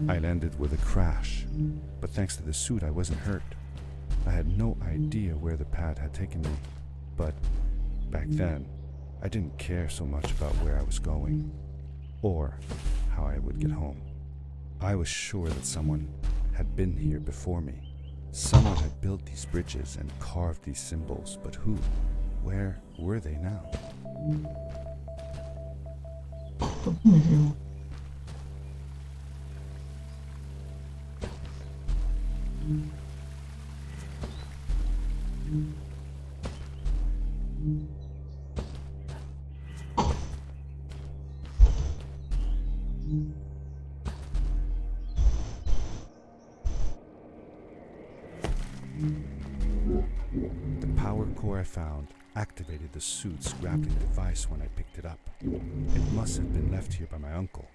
I landed with a crash, but thanks to the suit I wasn't hurt. I had no idea where the pad had taken me, but back then, I didn't care so much about where I was going, or how I would get home. I was sure that someone had been here before me. Someone had built these bridges and carved these symbols, but who? Where were they now? The power core I found activated the suit's grappling device when I picked it up. It must have been left here by my uncle.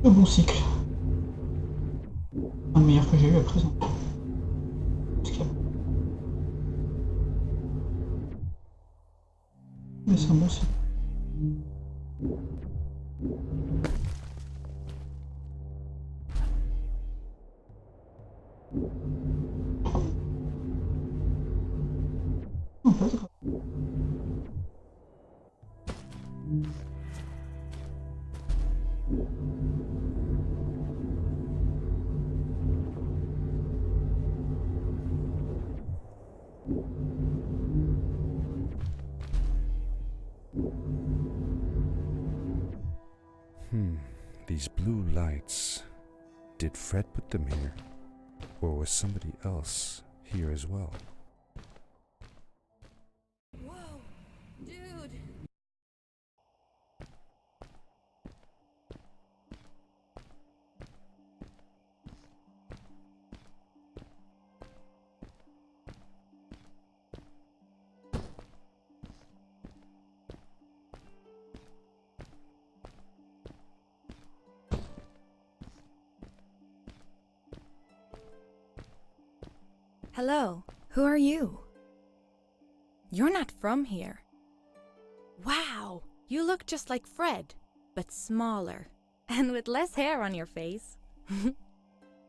Le bon cycle. Un meilleur que j'ai eu à présent. Mais c'est un bon cycle. Non, pas grave. These blue lights. Did Fred put them here? Or was somebody else here as well? Whoa, dude. Hello, who are you? You're not from here. Wow, you look just like Fred, but smaller, and with less hair on your face.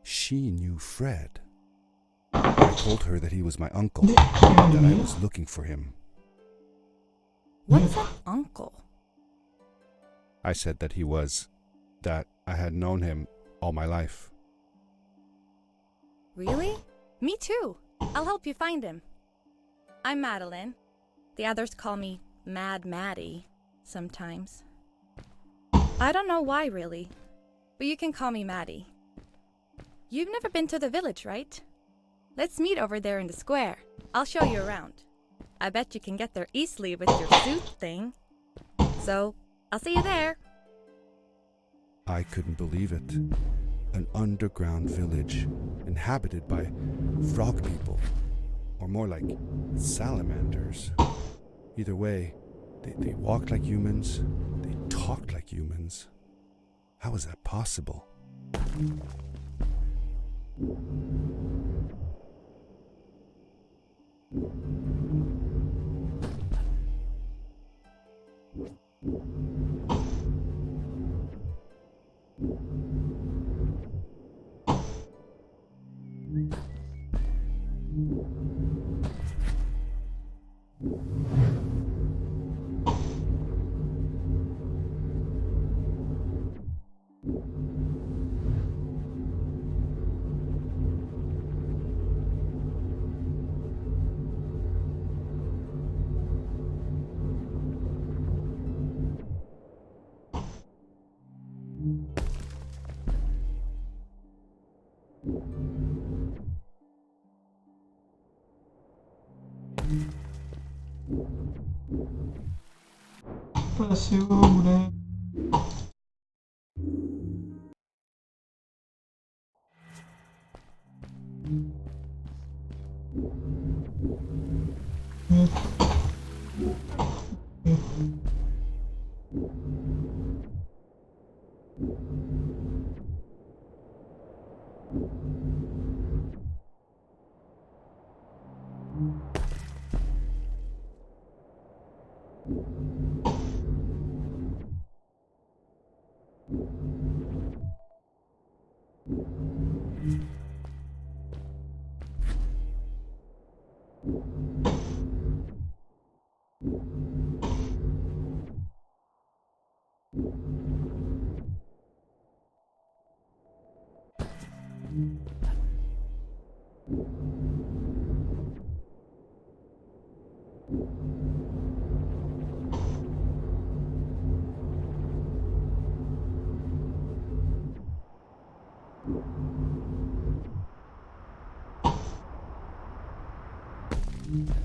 She knew Fred. I told her that he was my uncle, and that I was looking for him. What's an uncle? I said that he was, that I had known him all my life. Really? Me too. I'll help you find him. I'm Madeline. The others call me Mad Maddie sometimes. I don't know why, really, but you can call me Maddie. You've never been to the village, right? Let's meet over there in the square. I'll show you around. I bet you can get there easily with your suit thing. So, I'll see you there. I couldn't believe it. An underground village inhabited by frog people, or more like salamanders. Either way, they walked like humans, they talked like humans. How is that possible? Passer au moulin.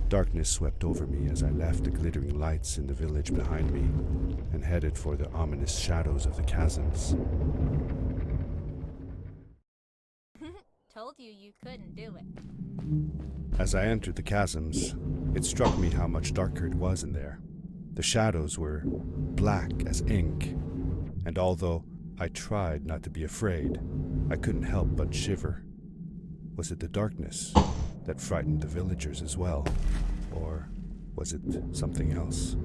Darkness swept over me as I left the glittering lights in the village behind me and headed for the ominous shadows of the chasms. Told you you couldn't do it. As I entered the chasms, it struck me how much darker it was in there. The shadows were black as ink, and although I tried not to be afraid, I couldn't help but shiver. Was it the darkness that frightened the villagers as well, or was it something else?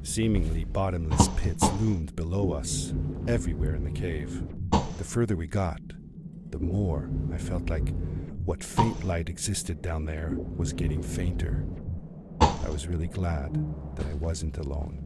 Seemingly bottomless pits loomed below us, everywhere in the cave. The further we got, the more I felt like what faint light existed down there was getting fainter. I was really glad that I wasn't alone.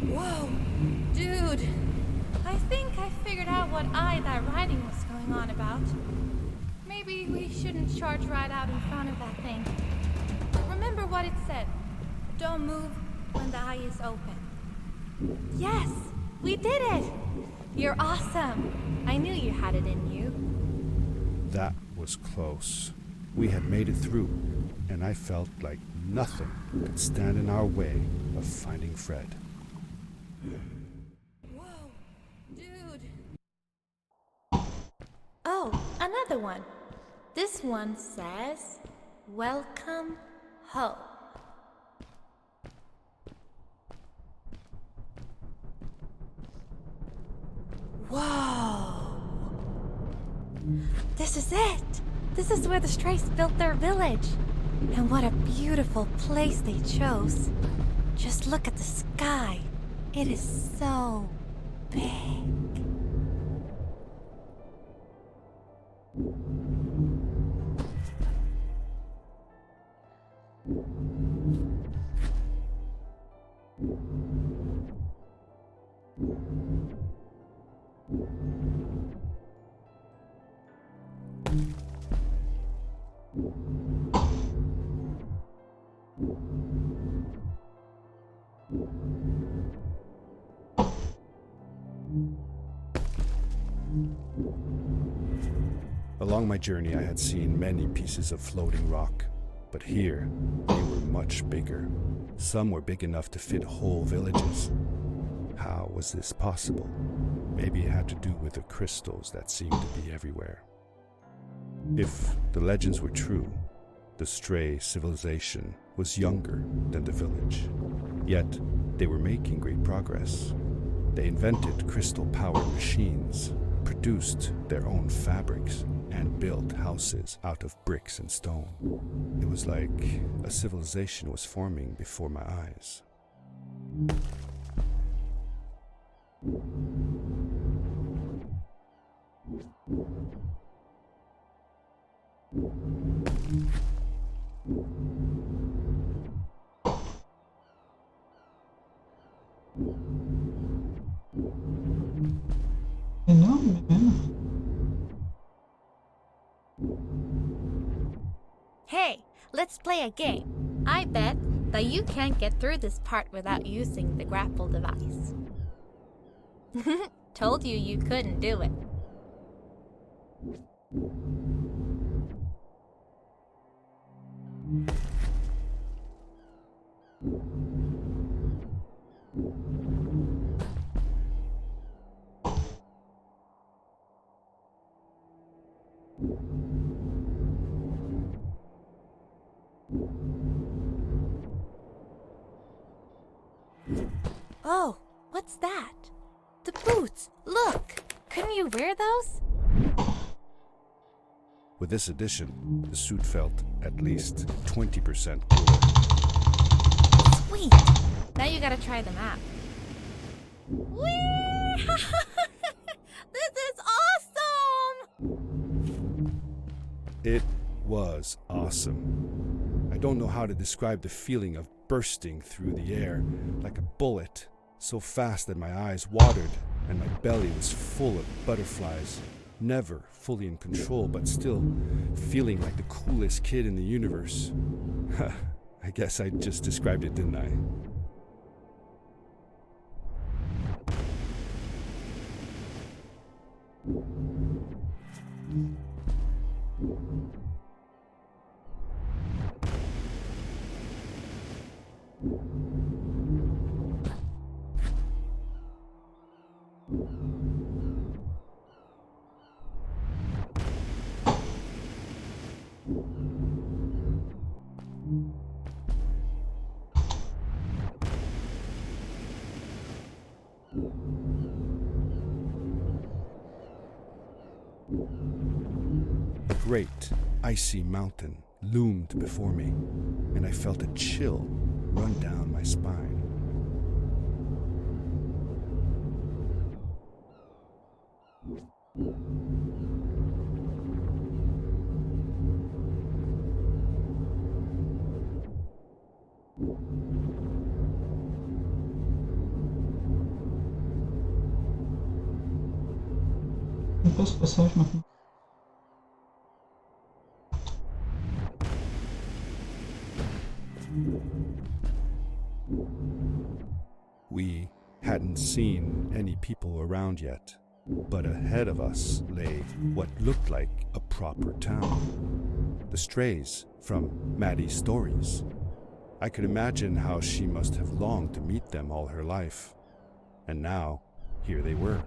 Whoa, dude. I think I figured out what that writing was going on about. Maybe we shouldn't charge right out in front of that thing. Remember what it said. Don't move when the eye is open. Yes, we did it! You're awesome. I knew you had it in you. That was close. We had made it through, and I felt like nothing could stand in our way of finding Fred. Whoa, dude. Oh, another one. This one says, "Welcome home." Whoa! This is it! This is where the Strays built their village. And what a beautiful place they chose. Just look at the sky. It is so big. Along my journey, I had seen many pieces of floating rock, but here they were much bigger. Some were big enough to fit whole villages. How was this possible? Maybe it had to do with the crystals that seemed to be everywhere. If the legends were true, the Stray civilization was younger than the village. Yet, they were making great progress. They invented crystal-powered machines, produced their own fabrics, and built houses out of bricks and stone. It was like a civilization was forming before my eyes. Hey, let's play a game. I bet that you can't get through this part without using the grapple device. Told you you couldn't do it. Oh, what's that? The boots! Look! Couldn't you wear those? With this addition, the suit felt at least 20% cooler. Sweet! Now you gotta try them out. Whee! This is awesome! It was awesome. I don't know how to describe the feeling of bursting through the air like a bullet, so fast that my eyes watered and my belly was full of butterflies. Never fully in control, but still feeling like the coolest kid in the universe. I guess I just described it, didn't I? A great, icy mountain loomed before me, and I felt a chill run down my spine. On passe ce passage maintenant. We hadn't seen any people around yet, but ahead of us lay what looked like a proper town. The strays from Maddie's stories. I could imagine how she must have longed to meet them all her life. And now, here they were.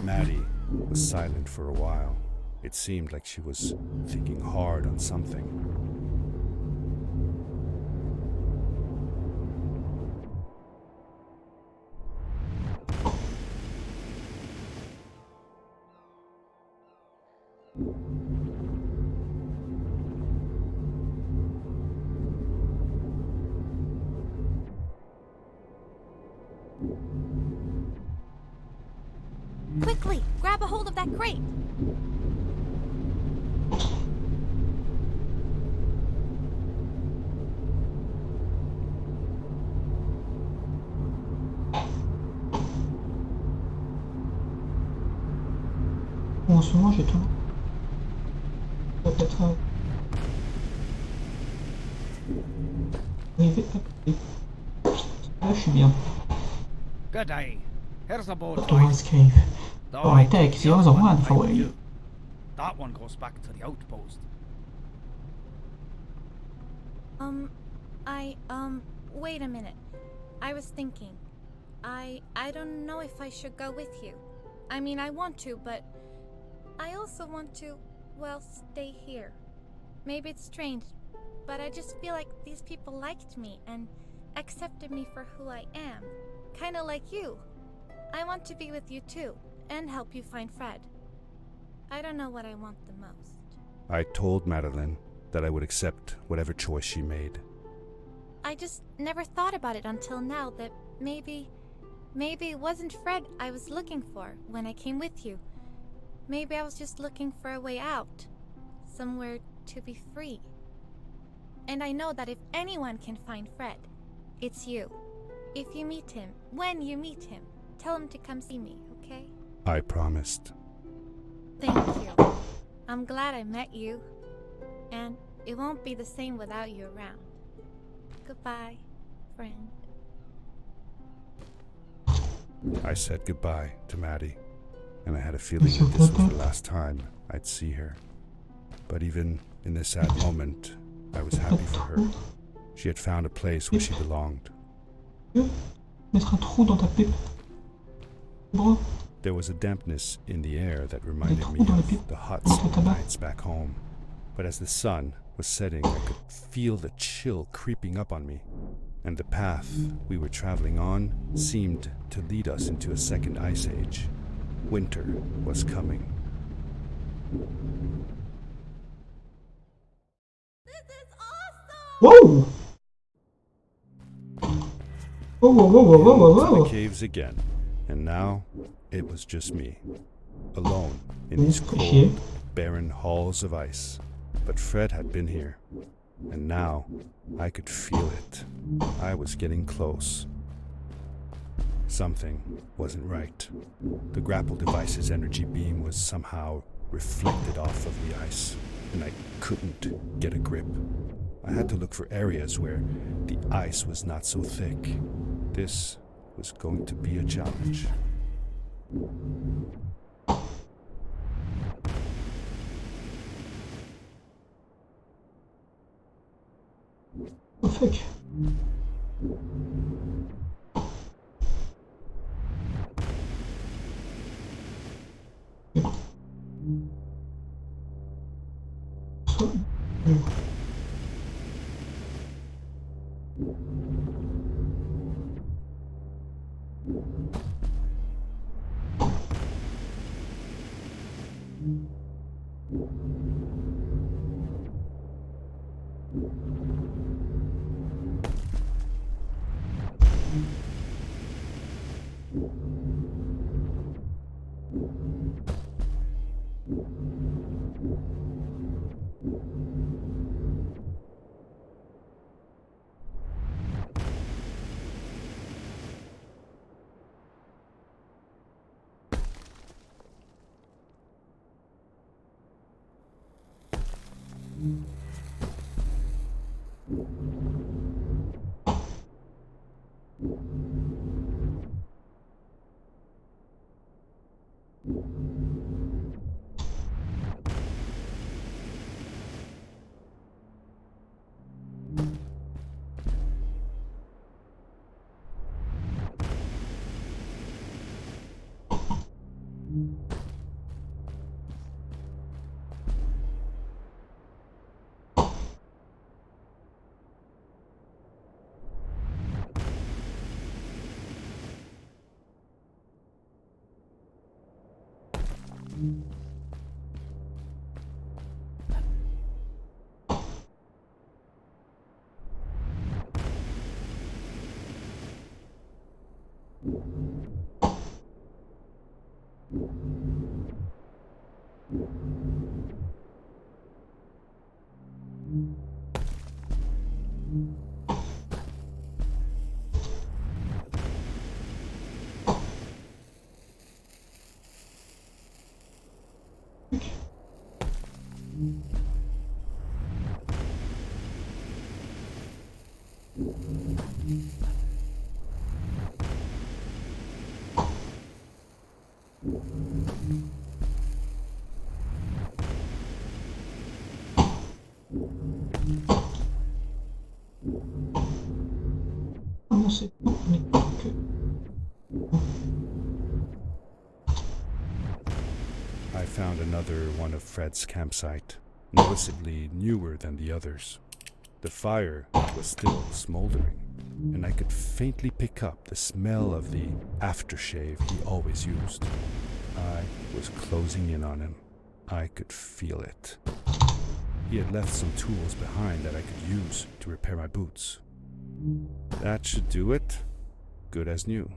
Maddie was silent for a while. It seemed like she was thinking hard on something. Quickly, grab a hold of that crate. Bon, en ce moment, j'ai tout. Peut-être arriver à... Là, je suis bien. Good day. Here's a boat. Torrance Cave. Alright, take the other one for you. That one goes back to the outpost. Wait a minute. I was thinking. I don't know if I should go with you. I mean, I want to, but I also want to, well, stay here. Maybe it's strange, but I just feel like these people liked me and accepted me for who I am. Kinda like you. I want to be with you too, and help you find Fred. I don't know what I want the most. I told Madeline that I would accept whatever choice she made. I just never thought about it until now that maybe it wasn't Fred I was looking for when I came with you. Maybe I was just looking for a way out. Somewhere to be free. And I know that if anyone can find Fred, it's you. If you meet him, when you meet him, tell him to come see me, okay? I promised. Thank you. I'm glad I met you. And it won't be the same without you around. Goodbye, friend. I said goodbye to Maddie, and I had a feeling that this was the last time I'd see her. But even in this sad moment, I was happy for her. She had found a place where she belonged. Mettre un trou dans ta pipe. Bro. There was a dampness in the air that reminded me of the huts and nights back home. But as the sun was setting, I could feel the chill creeping up on me. And the path we were traveling on seemed to lead us into a second ice age. Winter was coming. This is awesome! Whoa! Whoa, whoa, whoa, whoa, whoa, whoa, To the whoa. caves again, and now it was just me, alone in Bon, these fais chier. cold, barren halls of ice. But Fred had been here, and now I could feel it. I was getting close. Something wasn't right. The grapple device's energy beam was somehow reflected off of the ice, and I couldn't get a grip. I had to look for areas where the ice was not so thick. This was going to be a challenge. Oh fuck. Ah non, c'est tout, mais pas que. I found another one of Fred's campsite, noticeably newer than the others. The fire was still smoldering, and I could faintly pick up the smell of the aftershave he always used. I was closing in on him. I could feel it. He had left some tools behind that I could use to repair my boots. That should do it. Good as new.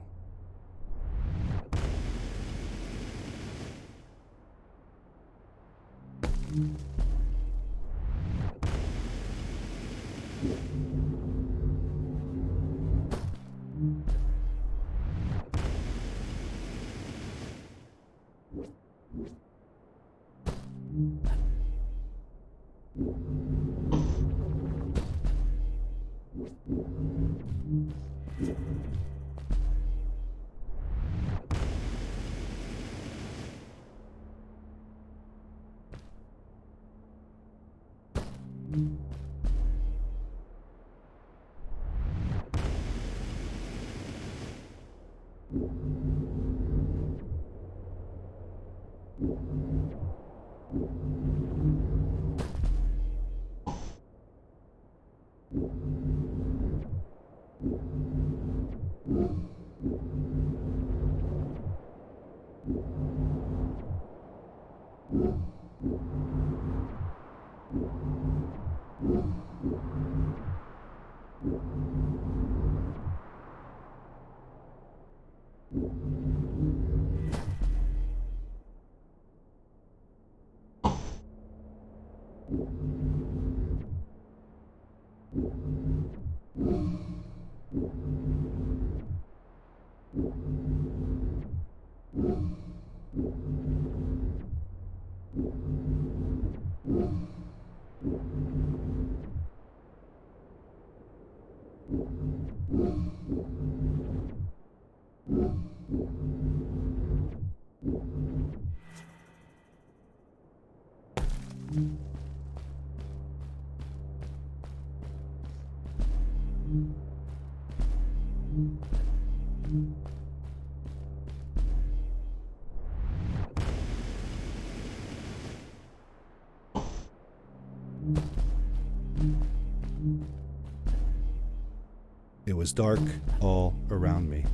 It was dark all around me,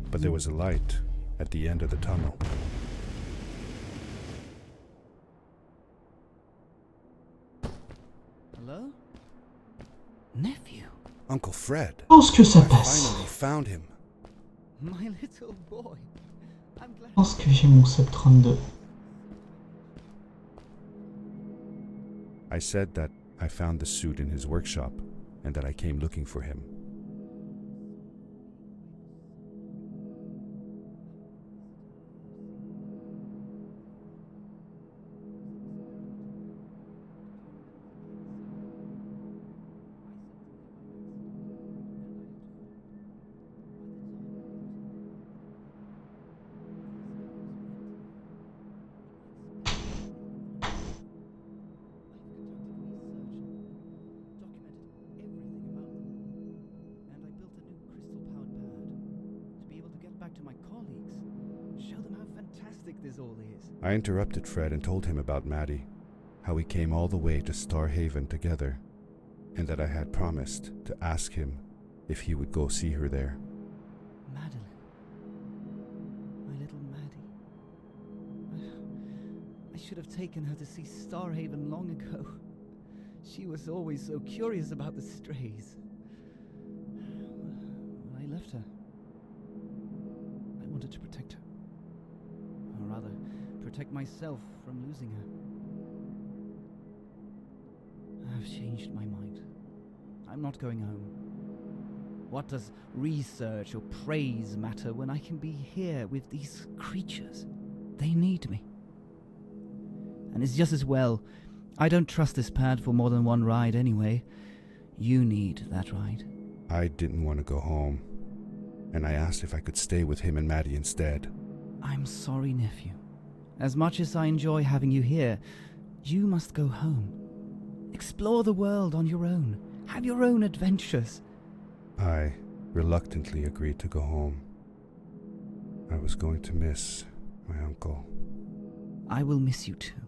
but there was a light at the end of the tunnel. Hello? Nephew? Uncle Fred. Je pense que ça I passe. finally found him. My little boy. I'm glad. Je pense que j'ai mon sub 32. I said that I found the suit in his workshop and that I came looking for him. This all is. I interrupted Fred and told him about Maddie, how we came all the way to Starhaven together, and that I had promised to ask him if he would go see her there. Madeline. My little Maddie. I should have taken her to see Starhaven long ago. She was always so curious about the strays. Well, I left her. I wanted to protect her. Or rather, protect myself from losing her. I've changed my mind. I'm not going home. What does research or praise matter when I can be here with these creatures? They need me. And it's just as well. I don't trust this pad for more than one ride anyway. You need that ride. I didn't want to go home, and I asked if I could stay with him and Maddie instead. I'm sorry, nephew. As much as I enjoy having you here, you must go home. Explore the world on your own. Have your own adventures. I reluctantly agreed to go home. I was going to miss my uncle. I will miss you too.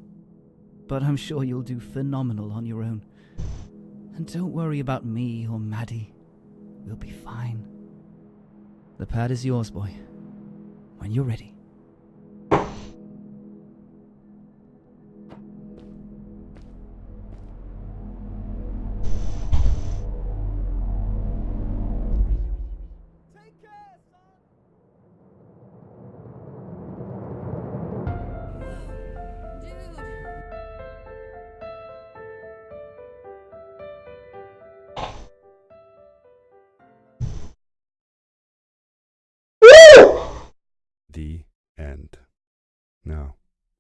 But I'm sure you'll do phenomenal on your own. And don't worry about me or Maddie. We'll be fine. The pad is yours, boy. When you're ready. The end. Now,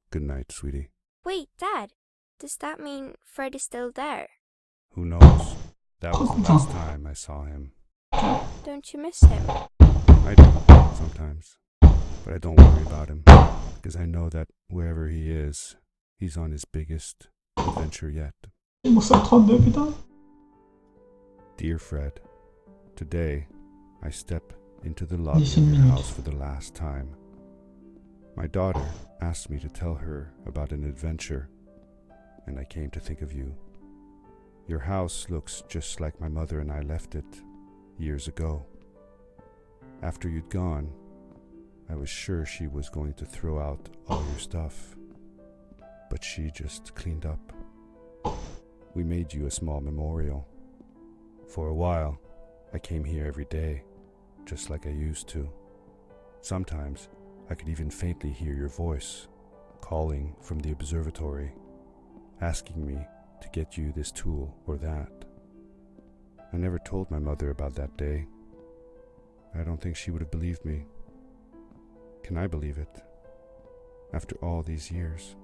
good night, sweetie. Wait, Dad, does that mean Fred is still there? Who knows? That was the last time I saw him. Don't you miss him? I do, sometimes. But I don't worry about him, because I know that wherever he is, he's on his biggest adventure yet. J'ai mon sub 32, putain. Dear Fred, today I step into the lobby of 10 your minutes. house for the last time. My daughter asked me to tell her about an adventure, and I came to think of you. Your house looks just like my mother and I left it years ago. After you'd gone, I was sure she was going to throw out all your stuff, but she just cleaned up. We made you a small memorial. For a while, I came here every day, just like I used to. Sometimes I could even faintly hear your voice, calling from the observatory, asking me to get you this tool or that. I never told my mother about that day. I don't think she would have believed me. Can I believe it? After all these years?